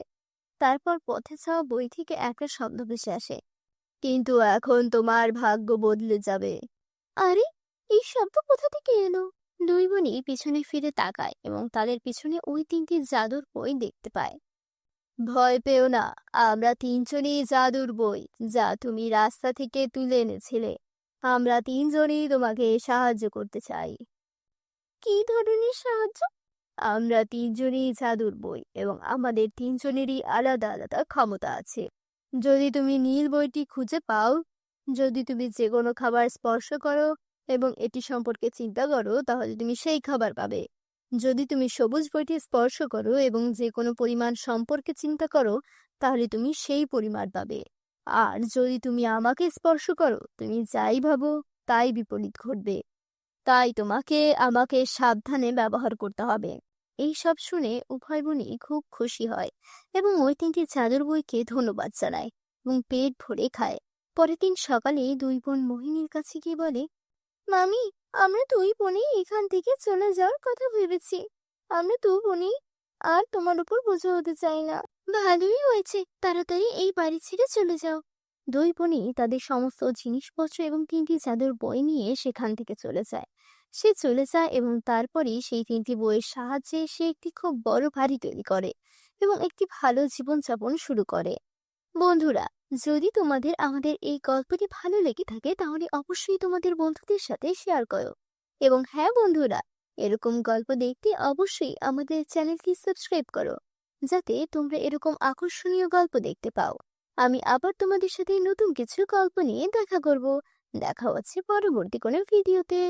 তারপর পথে যাওয়া বই থেকে একটা শব্দ ভেসে আসে, কিন্তু এখন তোমার ভাগ্য বদলে যাবে। আরে, এই শব্দ কোথা থেকে এলো? দুই বোনই পিছনে ফিরে তাকায় এবং তাদের পিছনে ওই তিনটি জাদুর বই দেখতে পায়। ভয় পেও না, আমরা তিনজনই জাদুর বই যা তুমি রাস্তা থেকে তুলে এনেছিলে। আমরা তিনজনই তোমাকে সাহায্য করতে চাই। কি ধরনের সাহায্য? আমরা তিনজনই জাদুর বই এবং আমাদের তিনজনেরই আলাদা আলাদা ক্ষমতা আছে। যদি তুমি নীল বইটি খুঁজে পাও, যদি তুমি যে কোনো খাবার স্পর্শ করো এবং এটি সম্পর্কে চিন্তা করো, তাহলে তুমি সেই খাবার পাবে। যদি তুমি সবুজ বইটি স্পর্শ করো এবং যে কোনো পরিমাণ সম্পর্কে চিন্তা করো, তাহলে তুমি সেই পরিমাণ পাবে। আর যদি তুমি আমাকে স্পর্শ করো, তুমি যাই ভাবো তাই বিপরীত ঘটবে। তাই তোমাকে আমাকে সাবধানে ব্যবহার করতে হবে। এই সব শুনে উভয় বোনই খুব খুশি হয় এবং ওই তিনটি জাদুর বইকে ধন্যবাদ জানায় এবং পেট ভরে খায়। পরের দিন সকালে দুই বোন মোহিনীর কাছে গিয়ে বলে, মামি, আমরা দুই বোনই এখান থেকে চলে যাওয়ার কথা ভেবেছি। আমরা দু বোনই আর তোমার উপর বোঝা হতে চাই না। ভালোই হয়েছে, তাড়াতাড়ি এই বাড়ি ছেড়ে চলে যাও। দুই বোনই তাদের সমস্ত জিনিসপত্র এবং তিনটি জাদুর বই নিয়ে সেখান থেকে চলে যায়। সে চলে যায় এবং তারপরেই সেই তিনটি বইয়ের সাহায্যে সে একটি খুব বড় বাড়ি তৈরি করে এবং একটি ভালো জীবনযাপন শুরু করে। বন্ধুরা, যদি তোমাদের আমাদের এই গল্পটি ভালো লেগে থাকে তাহলে অবশ্যই তোমাদের বন্ধুদের সাথে শেয়ার করো। এবং হ্যাঁ বন্ধুরা, এরকম গল্প দেখতে অবশ্যই আমাদের চ্যানেলটি সাবস্ক্রাইব করো, যাতে তোমরা এরকম আকর্ষণীয় গল্প দেখতে পাও। আমি আবার তোমাদের সাথে নতুন কিছু গল্প নিয়ে দেখা করব। দেখা হচ্ছে পরবর্তী কোনো ভিডিওতে।